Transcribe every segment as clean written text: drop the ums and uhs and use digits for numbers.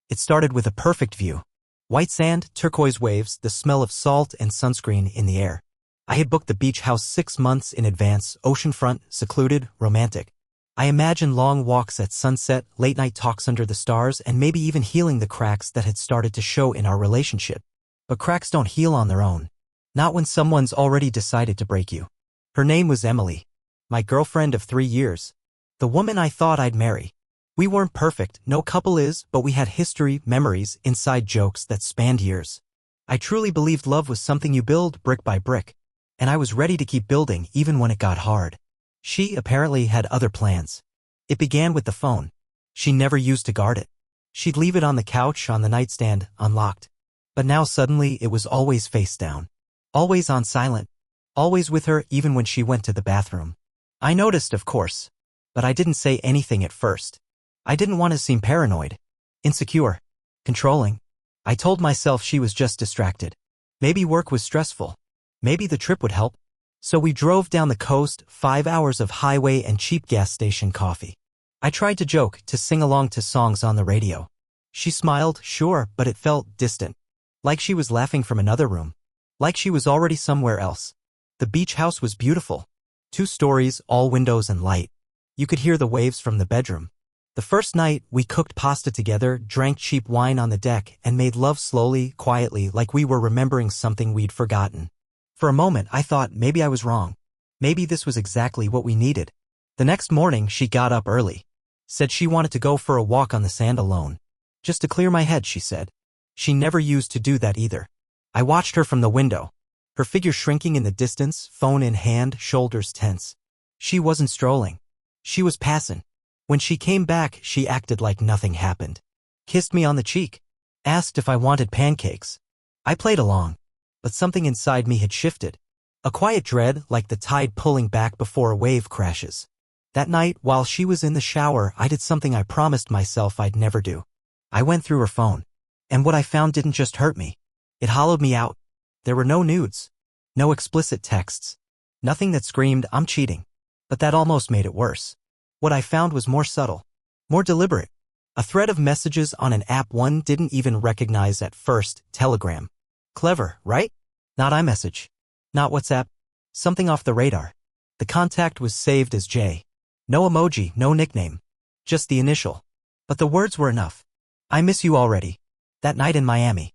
It started with a perfect view. White sand, turquoise waves, the smell of salt and sunscreen in the air. I had booked the beach house 6 months in advance, oceanfront, secluded, romantic. I imagined long walks at sunset, late-night talks under the stars, and maybe even healing the cracks that had started to show in our relationship. But cracks don't heal on their own. Not when someone's already decided to break you. Her name was Emily. My girlfriend of 3 years. The woman I thought I'd marry. We weren't perfect, no couple is, but we had history, memories, inside jokes that spanned years. I truly believed love was something you build brick by brick. And I was ready to keep building even when it got hard. She apparently had other plans. It began with the phone. She never used to guard it. She'd leave it on the couch, on the nightstand, unlocked. But now suddenly it was always face down. Always on silent. Always with her even when she went to the bathroom. I noticed, of course. But I didn't say anything at first. I didn't want to seem paranoid, insecure, controlling. I told myself she was just distracted. Maybe work was stressful. Maybe the trip would help. So we drove down the coast, 5 hours of highway and cheap gas station coffee. I tried to joke, to sing along to songs on the radio. She smiled, sure, but it felt distant. Like she was laughing from another room. Like she was already somewhere else. The beach house was beautiful. 2 stories, all windows and light. You could hear the waves from the bedroom. The first night, we cooked pasta together, drank cheap wine on the deck, and made love slowly, quietly, like we were remembering something we'd forgotten. For a moment, I thought maybe I was wrong. Maybe this was exactly what we needed. The next morning, she got up early. Said she wanted to go for a walk on the sand alone. Just to clear my head, she said. She never used to do that either. I watched her from the window. Her figure shrinking in the distance, phone in hand, shoulders tense. She wasn't strolling. She was passing. When she came back, she acted like nothing happened. Kissed me on the cheek. Asked if I wanted pancakes. I played along. But something inside me had shifted. A quiet dread, like the tide pulling back before a wave crashes. That night, while she was in the shower, I did something I promised myself I'd never do. I went through her phone. And what I found didn't just hurt me. It hollowed me out. There were no nudes. No explicit texts. Nothing that screamed, I'm cheating. But that almost made it worse. What I found was more subtle. More deliberate. A thread of messages on an app one didn't even recognize at first, Telegram. Clever, right? Not iMessage. Not WhatsApp. Something off the radar. The contact was saved as J. No emoji, no nickname. Just the initial. But the words were enough. I miss you already. That night in Miami.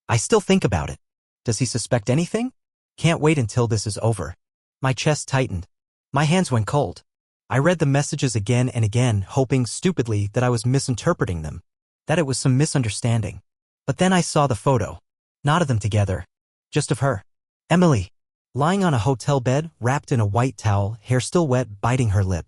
I still think about it. Does he suspect anything? Can't wait until this is over. My chest tightened. My hands went cold. I read the messages again and again, hoping stupidly that I was misinterpreting them. That it was some misunderstanding. But then I saw the photo. Not of them together. Just of her. Emily. Lying on a hotel bed, wrapped in a white towel, hair still wet, biting her lip.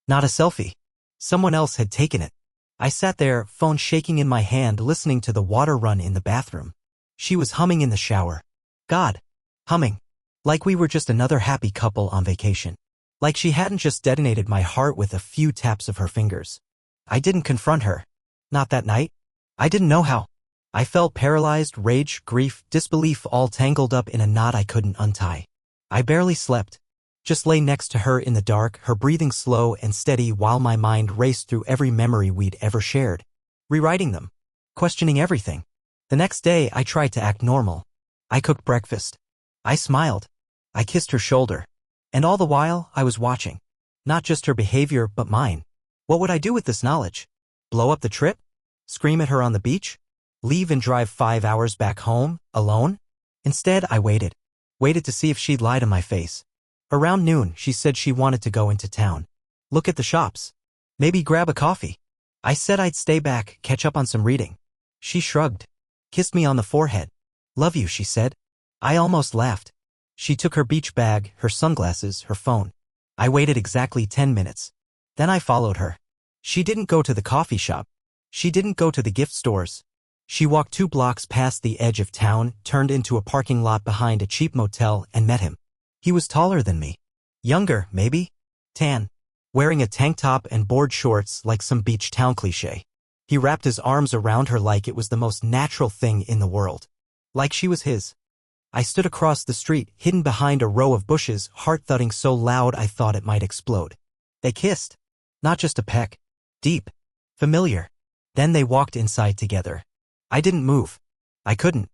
Not a selfie. Someone else had taken it. I sat there, phone shaking in my hand, listening to the water run in the bathroom. She was humming in the shower. God. Humming. Like we were just another happy couple on vacation. Like she hadn't just detonated my heart with a few taps of her fingers. I didn't confront her. Not that night. I didn't know how. I felt paralyzed, rage, grief, disbelief all tangled up in a knot I couldn't untie. I barely slept. Just lay next to her in the dark, her breathing slow and steady while my mind raced through every memory we'd ever shared. Rewriting them. Questioning everything. The next day, I tried to act normal. I cooked breakfast. I smiled. I kissed her shoulder. And all the while, I was watching. Not just her behavior, but mine. What would I do with this knowledge? Blow up the trip? Scream at her on the beach? Leave and drive 5 hours back home, alone? Instead, I waited. Waited to see if she'd lie to my face. Around noon, she said she wanted to go into town. Look at the shops. Maybe grab a coffee. I said I'd stay back, catch up on some reading. She shrugged. Kissed me on the forehead. Love you, she said. I almost laughed. She took her beach bag, her sunglasses, her phone. I waited exactly 10 minutes. Then I followed her. She didn't go to the coffee shop. She didn't go to the gift stores. She walked 2 blocks past the edge of town, turned into a parking lot behind a cheap motel, and met him. He was taller than me. Younger, maybe. Tan. Wearing a tank top and board shorts like some beach town cliché. He wrapped his arms around her like it was the most natural thing in the world. Like she was his. I stood across the street, hidden behind a row of bushes, heart thudding so loud I thought it might explode. They kissed. Not just a peck. Deep. Familiar. Then they walked inside together. I didn't move. I couldn't.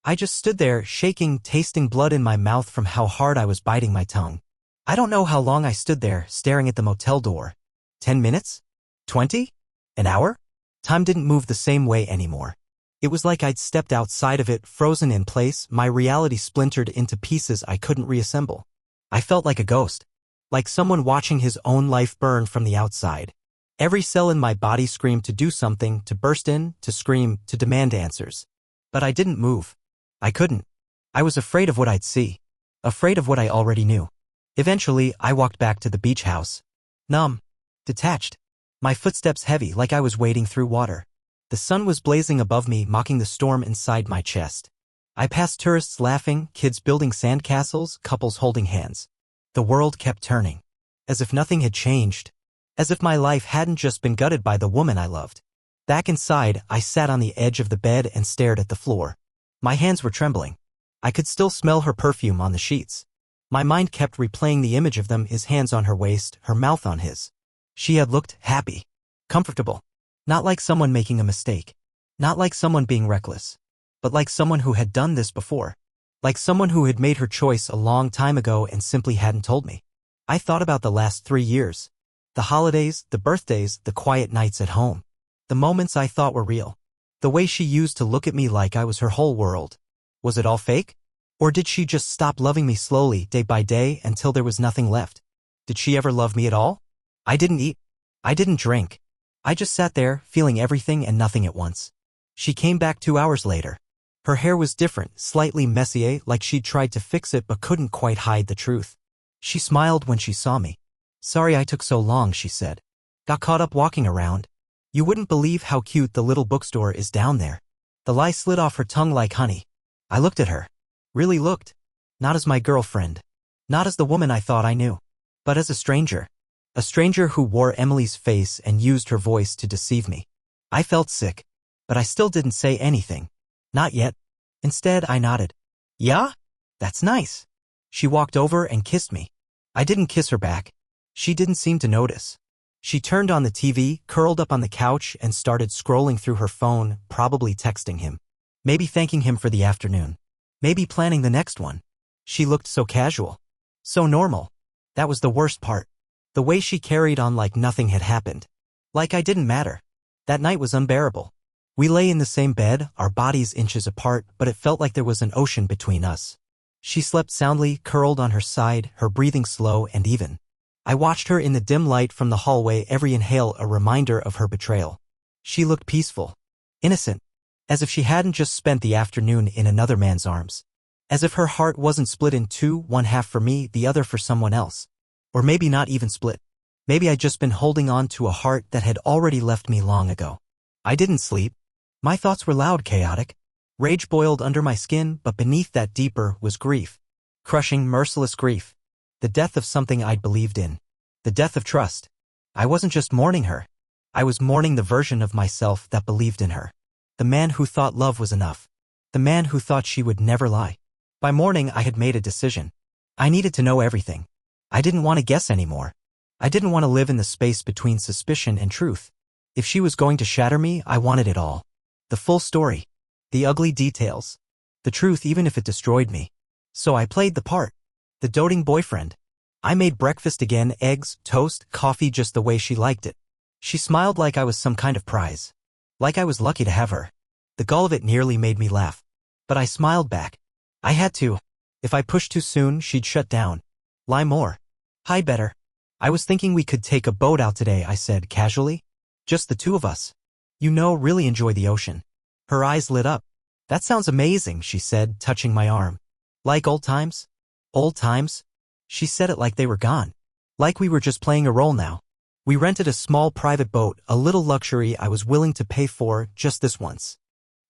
I just stood there, shaking, tasting blood in my mouth from how hard I was biting my tongue. I don't know how long I stood there, staring at the motel door. 10 minutes? 20? An hour? Time didn't move the same way anymore. It was like I'd stepped outside of it, frozen in place, my reality splintered into pieces I couldn't reassemble. I felt like a ghost. Like someone watching his own life burn from the outside. Every cell in my body screamed to do something, to burst in, to scream, to demand answers. But I didn't move. I couldn't. I was afraid of what I'd see. Afraid of what I already knew. Eventually, I walked back to the beach house. Numb. Detached. My footsteps heavy, like I was wading through water. The sun was blazing above me, mocking the storm inside my chest. I passed tourists laughing, kids building sandcastles, couples holding hands. The world kept turning. As if nothing had changed. As if my life hadn't just been gutted by the woman I loved. Back inside, I sat on the edge of the bed and stared at the floor. My hands were trembling. I could still smell her perfume on the sheets. My mind kept replaying the image of them, his hands on her waist, her mouth on his. She had looked happy. Comfortable. Not like someone making a mistake. Not like someone being reckless. But like someone who had done this before. Like someone who had made her choice a long time ago and simply hadn't told me. I thought about the last 3 years. The holidays, the birthdays, the quiet nights at home. The moments I thought were real. The way she used to look at me like I was her whole world. Was it all fake? Or did she just stop loving me slowly, day by day, until there was nothing left? Did she ever love me at all? I didn't eat. I didn't drink. I just sat there, feeling everything and nothing at once. She came back 2 hours later. Her hair was different, slightly messy, like she'd tried to fix it but couldn't quite hide the truth. She smiled when she saw me. Sorry I took so long, she said. Got caught up walking around. You wouldn't believe how cute the little bookstore is down there. The lie slid off her tongue like honey. I looked at her. Really looked. Not as my girlfriend. Not as the woman I thought I knew. But as a stranger. A stranger who wore Emily's face and used her voice to deceive me. I felt sick. But I still didn't say anything. Not yet. Instead, I nodded. Yeah? That's nice. She walked over and kissed me. I didn't kiss her back. She didn't seem to notice. She turned on the TV, curled up on the couch, and started scrolling through her phone, probably texting him. Maybe thanking him for the afternoon. Maybe planning the next one. She looked so casual. So normal. That was the worst part. The way she carried on like nothing had happened. Like I didn't matter. That night was unbearable. We lay in the same bed, our bodies inches apart, but it felt like there was an ocean between us. She slept soundly, curled on her side, her breathing slow and even. I watched her in the dim light from the hallway, every inhale a reminder of her betrayal. She looked peaceful. Innocent. As if she hadn't just spent the afternoon in another man's arms. As if her heart wasn't split in two, one half for me, the other for someone else. Or maybe not even split. Maybe I'd just been holding on to a heart that had already left me long ago. I didn't sleep. My thoughts were loud, chaotic. Rage boiled under my skin, but beneath that deeper was grief. Crushing, merciless grief. The death of something I'd believed in. The death of trust. I wasn't just mourning her. I was mourning the version of myself that believed in her. The man who thought love was enough. The man who thought she would never lie. By morning, I had made a decision. I needed to know everything. I didn't want to guess anymore. I didn't want to live in the space between suspicion and truth. If she was going to shatter me, I wanted it all. The full story. The ugly details. The truth, even if it destroyed me. So I played the part. The doting boyfriend. I made breakfast again, eggs, toast, coffee just the way she liked it. She smiled like I was some kind of prize. Like I was lucky to have her. The gall of it nearly made me laugh. But I smiled back. I had to. If I pushed too soon, she'd shut down. Lie more. Hide better. I was thinking we could take a boat out today, I said casually. Just the two of us. You know, really enjoy the ocean. Her eyes lit up. That sounds amazing, she said, touching my arm. Like old times? Old times? She said it like they were gone. Like we were just playing a role now. We rented a small private boat, a little luxury I was willing to pay for just this once.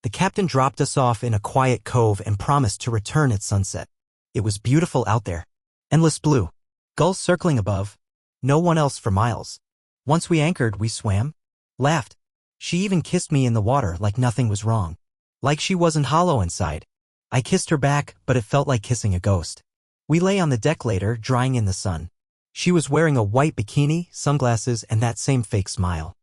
The captain dropped us off in a quiet cove and promised to return at sunset. It was beautiful out there. Endless blue. Gulls circling above. No one else for miles. Once we anchored, we swam. Laughed. She even kissed me in the water like nothing was wrong. Like she wasn't hollow inside. I kissed her back, but it felt like kissing a ghost. We lay on the deck later, drying in the sun. She was wearing a white bikini, sunglasses, and that same fake smile.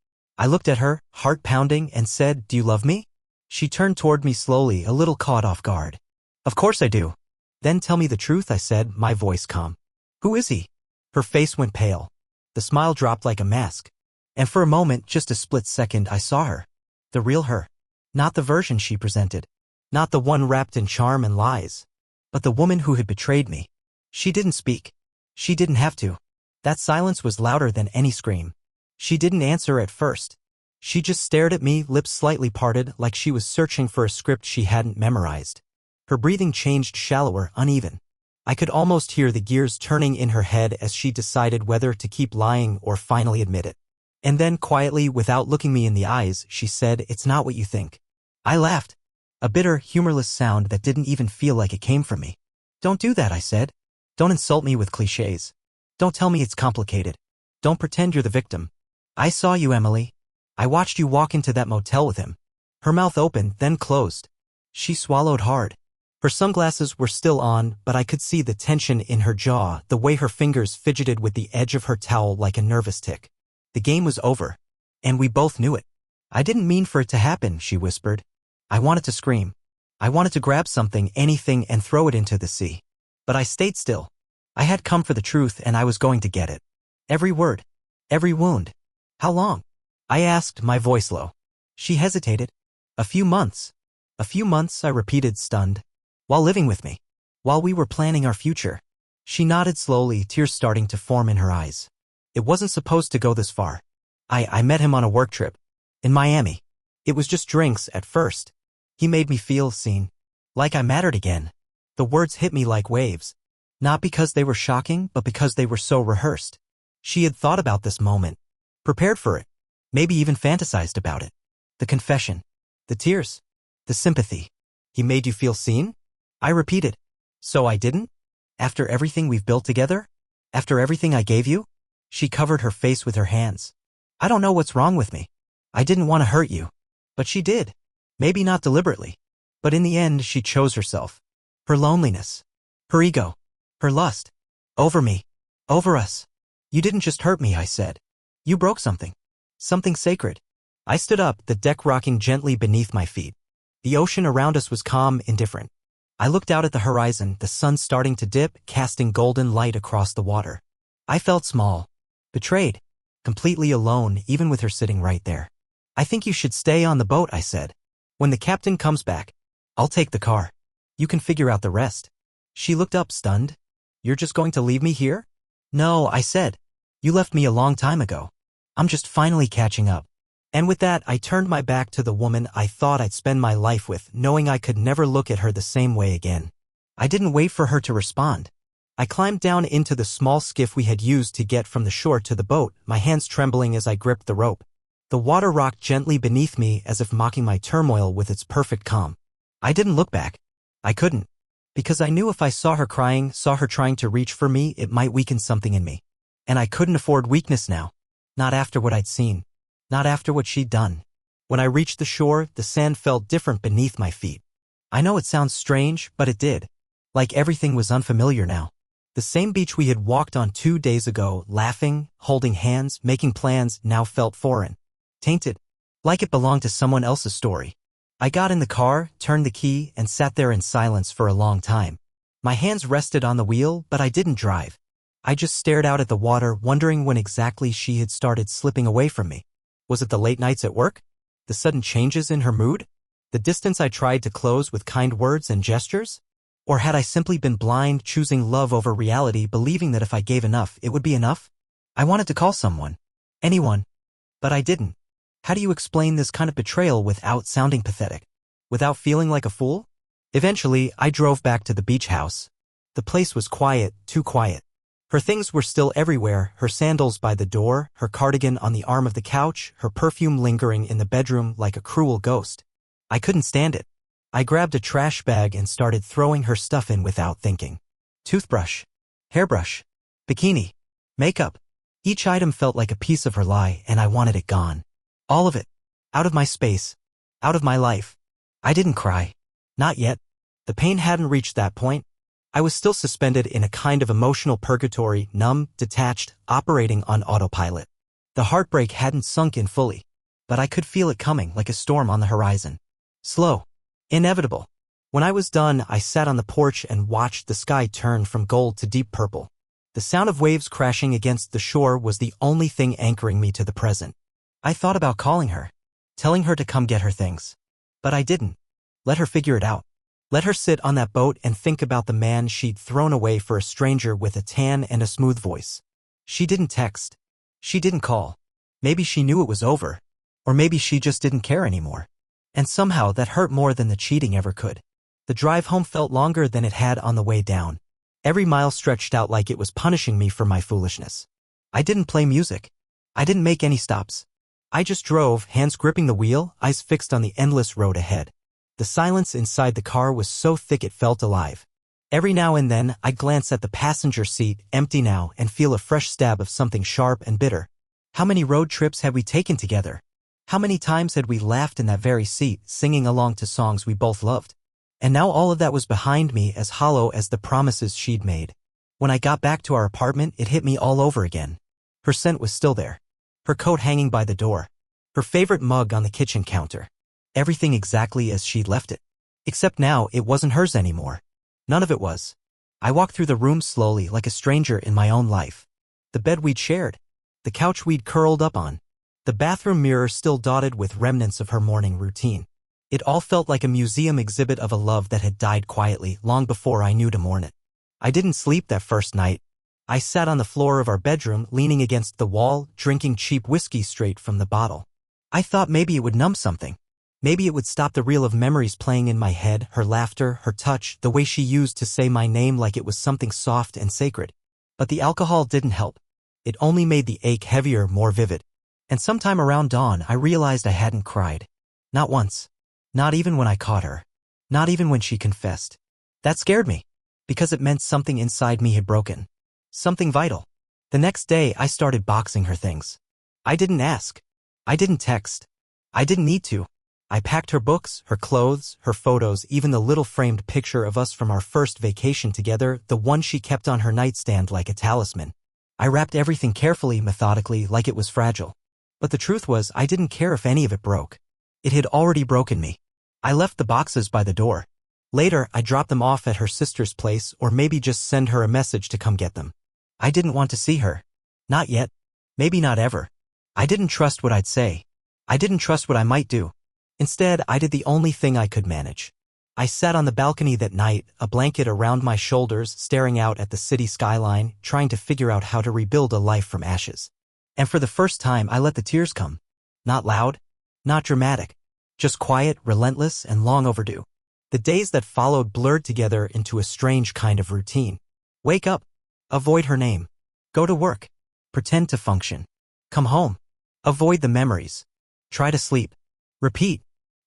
I looked at her, heart pounding, and said, "Do you love me?" She turned toward me slowly, a little caught off guard. "Of course I do." "Then tell me the truth," I said, my voice calm. "Who is he?" Her face went pale. The smile dropped like a mask. And for a moment, just a split second, I saw her. The real her. Not the version she presented. Not the one wrapped in charm and lies. But the woman who had betrayed me. She didn't speak. She didn't have to. That silence was louder than any scream. She didn't answer at first. She just stared at me, lips slightly parted, like she was searching for a script she hadn't memorized. Her breathing changed shallower, uneven. I could almost hear the gears turning in her head as she decided whether to keep lying or finally admit it. And then, quietly, without looking me in the eyes, she said, "It's not what you think." I laughed. A bitter, humorless sound that didn't even feel like it came from me. "Don't do that," I said. "Don't insult me with cliches. Don't tell me it's complicated. Don't pretend you're the victim. I saw you, Emily. I watched you walk into that motel with him." Her mouth opened, then closed. She swallowed hard. Her sunglasses were still on, but I could see the tension in her jaw, the way her fingers fidgeted with the edge of her towel like a nervous tick. The game was over. And we both knew it. "I didn't mean for it to happen," she whispered. I wanted to scream. I wanted to grab something, anything, and throw it into the sea. But I stayed still. I had come for the truth, and I was going to get it. Every word. Every wound. "How long?" I asked, my voice low. She hesitated. "A few months." "A few months," I repeated, stunned. "While living with me. While we were planning our future." She nodded slowly, tears starting to form in her eyes. "It wasn't supposed to go this far. I met him on a work trip. In Miami. It was just drinks at first. He made me feel seen. Like I mattered again." The words hit me like waves. Not because they were shocking, but because they were so rehearsed. She had thought about this moment. Prepared for it. Maybe even fantasized about it. The confession. The tears. The sympathy. "He made you feel seen?" I repeated. "So I didn't? After everything we've built together? After everything I gave you?" She covered her face with her hands. "I don't know what's wrong with me. I didn't want to hurt you. But she did. Maybe not deliberately. But in the end, she chose herself. Her loneliness. Her ego. Her lust. Over me. Over us. You didn't just hurt me," I said. "You broke something. Something sacred." I stood up, the deck rocking gently beneath my feet. The ocean around us was calm, indifferent. I looked out at the horizon, the sun starting to dip, casting golden light across the water. I felt small. Betrayed. Completely alone, even with her sitting right there. "I think you should stay on the boat," I said. "When the captain comes back, I'll take the car. You can figure out the rest." She looked up, stunned. "You're just going to leave me here?" "No," I said. "You left me a long time ago. I'm just finally catching up." And with that, I turned my back to the woman I thought I'd spend my life with, knowing I could never look at her the same way again. I didn't wait for her to respond. I climbed down into the small skiff we had used to get from the shore to the boat, my hands trembling as I gripped the rope. The water rocked gently beneath me as if mocking my turmoil with its perfect calm. I didn't look back. I couldn't. Because I knew if I saw her crying, saw her trying to reach for me, it might weaken something in me. And I couldn't afford weakness now. Not after what I'd seen. Not after what she'd done. When I reached the shore, the sand felt different beneath my feet. I know it sounds strange, but it did. Like everything was unfamiliar now. The same beach we had walked on 2 days ago, laughing, holding hands, making plans, now felt foreign. Tainted. Like it belonged to someone else's story. I got in the car, turned the key, and sat there in silence for a long time. My hands rested on the wheel, but I didn't drive. I just stared out at the water, wondering when exactly she had started slipping away from me. Was it the late nights at work? The sudden changes in her mood? The distance I tried to close with kind words and gestures? Or had I simply been blind, choosing love over reality, believing that if I gave enough, it would be enough? I wanted to call someone. Anyone. But I didn't. How do you explain this kind of betrayal without sounding pathetic? Without feeling like a fool? Eventually, I drove back to the beach house. The place was quiet, too quiet. Her things were still everywhere, her sandals by the door, her cardigan on the arm of the couch, her perfume lingering in the bedroom like a cruel ghost. I couldn't stand it. I grabbed a trash bag and started throwing her stuff in without thinking. Toothbrush. Hairbrush. Bikini. Makeup. Each item felt like a piece of her lie, and I wanted it gone. All of it. Out of my space. Out of my life. I didn't cry. Not yet. The pain hadn't reached that point. I was still suspended in a kind of emotional purgatory, numb, detached, operating on autopilot. The heartbreak hadn't sunk in fully. but I could feel it coming like a storm on the horizon. Slow. Inevitable. When I was done, I sat on the porch and watched the sky turn from gold to deep purple. The sound of waves crashing against the shore was the only thing anchoring me to the present. I thought about calling her, telling her to come get her things. But I didn't. Let her figure it out. Let her sit on that boat and think about the man she'd thrown away for a stranger with a tan and a smooth voice. She didn't text. She didn't call. Maybe she knew it was over. Or maybe she just didn't care anymore. And somehow that hurt more than the cheating ever could. The drive home felt longer than it had on the way down. Every mile stretched out like it was punishing me for my foolishness. I didn't play music. I didn't make any stops. I just drove, hands gripping the wheel, eyes fixed on the endless road ahead. The silence inside the car was so thick it felt alive. Every now and then, I'd glance at the passenger seat, empty now, and feel a fresh stab of something sharp and bitter. How many road trips had we taken together? How many times had we laughed in that very seat, singing along to songs we both loved? And now all of that was behind me, as hollow as the promises she'd made. When I got back to our apartment, it hit me all over again. Her scent was still there. Her coat hanging by the door. Her favorite mug on the kitchen counter. Everything exactly as she'd left it. Except now, it wasn't hers anymore. None of it was. I walked through the room slowly, like a stranger in my own life. The bed we'd shared. The couch we'd curled up on. The bathroom mirror still dotted with remnants of her morning routine. It all felt like a museum exhibit of a love that had died quietly long before I knew to mourn it. I didn't sleep that first night. I sat on the floor of our bedroom, leaning against the wall, drinking cheap whiskey straight from the bottle. I thought maybe it would numb something. Maybe it would stop the reel of memories playing in my head, her laughter, her touch, the way she used to say my name like it was something soft and sacred. But the alcohol didn't help. It only made the ache heavier, more vivid. And sometime around dawn, I realized I hadn't cried. Not once. Not even when I caught her. Not even when she confessed. That scared me. Because it meant something inside me had broken. Something vital. The next day, I started boxing her things. I didn't ask. I didn't text. I didn't need to. I packed her books, her clothes, her photos, even the little framed picture of us from our first vacation together, the one she kept on her nightstand like a talisman. I wrapped everything carefully, methodically, like it was fragile. But the truth was, I didn't care if any of it broke. It had already broken me. I left the boxes by the door. Later, I dropped them off at her sister's place, or maybe just send her a message to come get them. I didn't want to see her. Not yet. Maybe not ever. I didn't trust what I'd say. I didn't trust what I might do. Instead, I did the only thing I could manage. I sat on the balcony that night, a blanket around my shoulders, staring out at the city skyline, trying to figure out how to rebuild a life from ashes. And for the first time, I let the tears come. Not loud, not dramatic, just quiet, relentless, and long overdue. The days that followed blurred together into a strange kind of routine. Wake up. Avoid her name. Go to work. Pretend to function. Come home. Avoid the memories. Try to sleep. Repeat.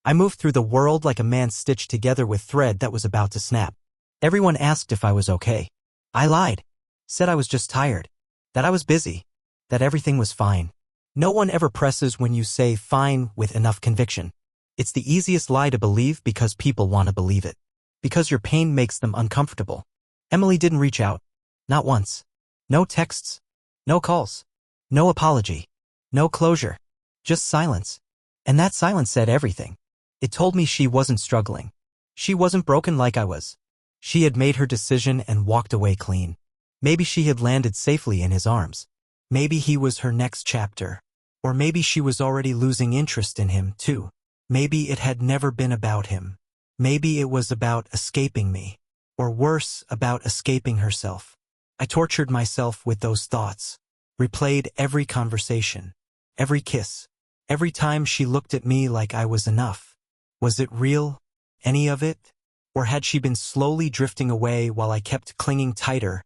I moved through the world like a man stitched together with thread that was about to snap. Everyone asked if I was okay. I lied. Said I was just tired. That I was busy. That everything was fine. No one ever presses when you say fine with enough conviction. It's the easiest lie to believe because people want to believe it. Because your pain makes them uncomfortable. Emily didn't reach out. Not once. No texts. No calls. No apology. No closure. Just silence. And that silence said everything. It told me she wasn't struggling. She wasn't broken like I was. She had made her decision and walked away clean. Maybe she had landed safely in his arms. Maybe he was her next chapter. Or maybe she was already losing interest in him, too. Maybe it had never been about him. Maybe it was about escaping me. Or worse, about escaping herself. I tortured myself with those thoughts. Replayed every conversation. Every kiss. Every time she looked at me like I was enough. Was it real? Any of it? Or had she been slowly drifting away while I kept clinging tighter,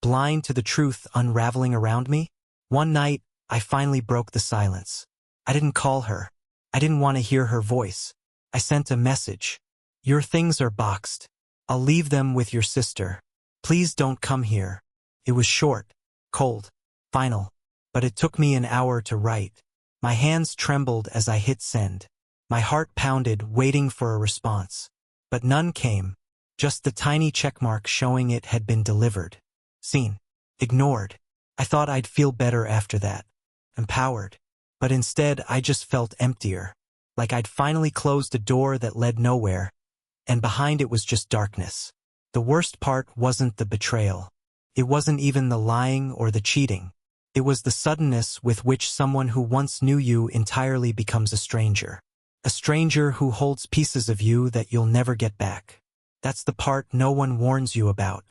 blind to the truth unraveling around me? One night, I finally broke the silence. I didn't call her. I didn't want to hear her voice. I sent a message. Your things are boxed. I'll leave them with your sister. Please don't come here. It was short, cold, final, but it took me an hour to write. My hands trembled as I hit send. My heart pounded, waiting for a response. But none came, just the tiny checkmark showing it had been delivered. Seen. Ignored. I thought I'd feel better after that. Empowered. But instead, I just felt emptier. Like I'd finally closed a door that led nowhere, and behind it was just darkness. The worst part wasn't the betrayal. It wasn't even the lying or the cheating. It was the suddenness with which someone who once knew you entirely becomes a stranger. A stranger who holds pieces of you that you'll never get back. That's the part no one warns you about.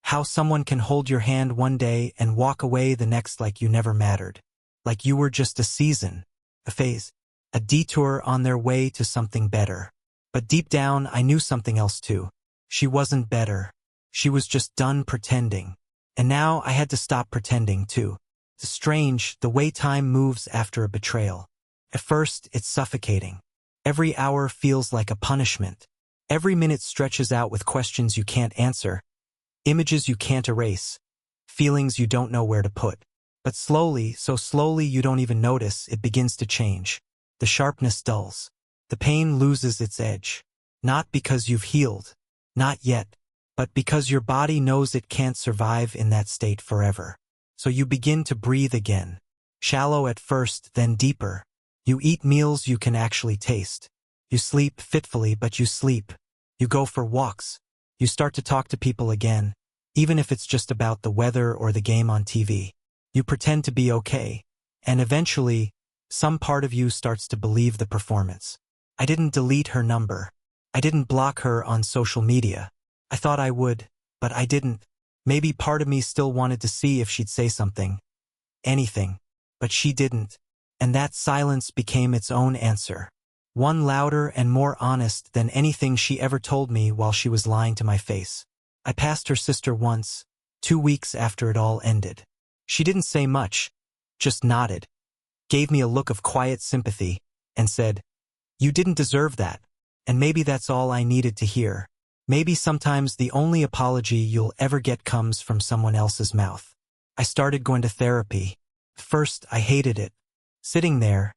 How someone can hold your hand one day and walk away the next like you never mattered. Like you were just a season, a phase, a detour on their way to something better. But deep down, I knew something else too. She wasn't better. She was just done pretending. And now I had to stop pretending too. It's strange, the way time moves after a betrayal. At first, it's suffocating. Every hour feels like a punishment. Every minute stretches out with questions you can't answer, images you can't erase, feelings you don't know where to put. But slowly, so slowly you don't even notice, it begins to change. The sharpness dulls. The pain loses its edge. Not because you've healed. Not yet. But because your body knows it can't survive in that state forever. So you begin to breathe again. Shallow at first, then deeper. You eat meals you can actually taste. You sleep fitfully, but you sleep. You go for walks. You start to talk to people again, even if it's just about the weather or the game on TV. You pretend to be okay. And eventually, some part of you starts to believe the performance. I didn't delete her number. I didn't block her on social media. I thought I would, but I didn't. Maybe part of me still wanted to see if she'd say something. Anything. But she didn't. And that silence became its own answer. One louder and more honest than anything she ever told me while she was lying to my face. I passed her sister once, 2 weeks after it all ended. She didn't say much, just nodded, gave me a look of quiet sympathy, and said, "You didn't deserve that." And maybe that's all I needed to hear. Maybe sometimes the only apology you'll ever get comes from someone else's mouth. I started going to therapy. First, I hated it. Sitting there,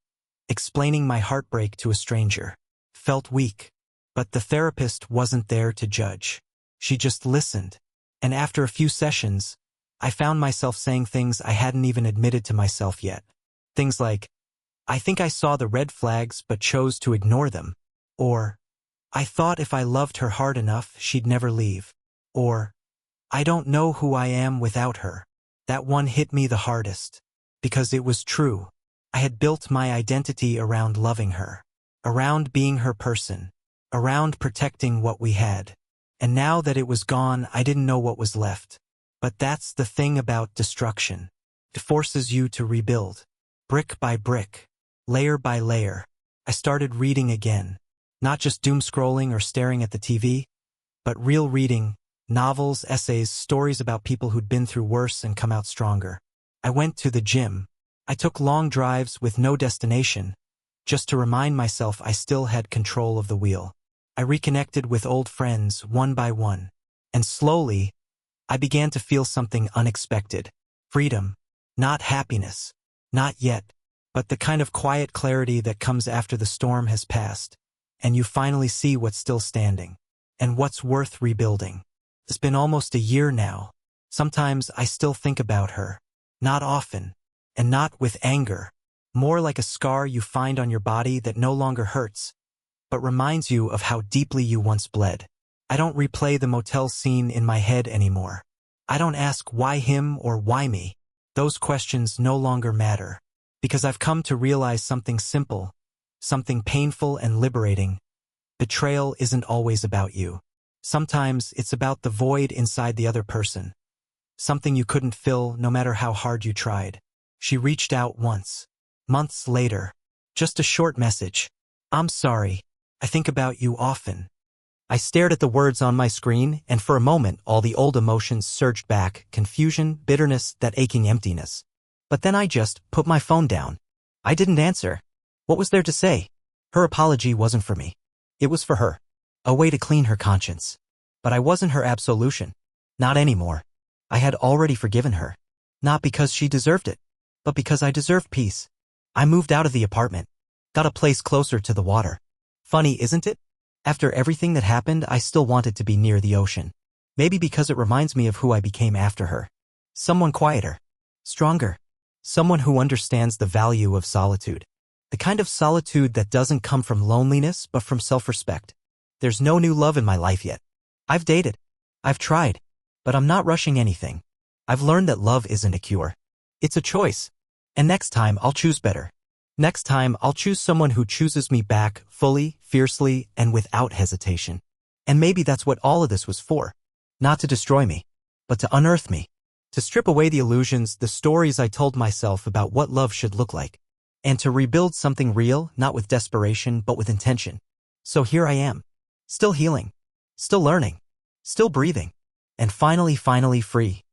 explaining my heartbreak to a stranger. Felt weak. But the therapist wasn't there to judge. She just listened. And after a few sessions, I found myself saying things I hadn't even admitted to myself yet. Things like, "I think I saw the red flags but chose to ignore them." Or, "I thought if I loved her hard enough, she'd never leave." Or, "I don't know who I am without her." That one hit me the hardest. Because it was true. I had built my identity around loving her. Around being her person. Around protecting what we had. And now that it was gone, I didn't know what was left. But that's the thing about destruction. It forces you to rebuild. Brick by brick. Layer by layer. I started reading again. Not just doom scrolling or staring at the TV, but real reading, novels, essays, stories about people who'd been through worse and come out stronger. I went to the gym. I took long drives with no destination, just to remind myself I still had control of the wheel. I reconnected with old friends one by one. And slowly, I began to feel something unexpected. Freedom. Not happiness. Not yet. But the kind of quiet clarity that comes after the storm has passed, and you finally see what's still standing, and what's worth rebuilding. It's been almost a year now. Sometimes I still think about her. Not often. And not with anger. More like a scar you find on your body that no longer hurts, but reminds you of how deeply you once bled. I don't replay the motel scene in my head anymore. I don't ask why him or why me. Those questions no longer matter. Because I've come to realize something simple, something painful and liberating. Betrayal isn't always about you. Sometimes it's about the void inside the other person. Something you couldn't fill no matter how hard you tried. She reached out once. Months later. Just a short message. "I'm sorry. I think about you often." I stared at the words on my screen, and for a moment all the old emotions surged back, confusion, bitterness, that aching emptiness. But then I just put my phone down. I didn't answer. What was there to say? Her apology wasn't for me. It was for her. A way to clean her conscience. But I wasn't her absolution. Not anymore. I had already forgiven her. Not because she deserved it, but because I deserved peace. I moved out of the apartment. Got a place closer to the water. Funny, isn't it? After everything that happened, I still wanted to be near the ocean. Maybe because it reminds me of who I became after her. Someone quieter. Stronger. Someone who understands the value of solitude. The kind of solitude that doesn't come from loneliness but from self-respect. There's no new love in my life yet. I've dated. I've tried. But I'm not rushing anything. I've learned that love isn't a cure. It's a choice. And next time I'll choose better. Next time I'll choose someone who chooses me back fully, fiercely, and without hesitation. And maybe that's what all of this was for. Not to destroy me, but to unearth me. To strip away the illusions, the stories I told myself about what love should look like. And to rebuild something real, not with desperation, but with intention. So here I am. Still healing. Still learning. Still breathing. And finally free.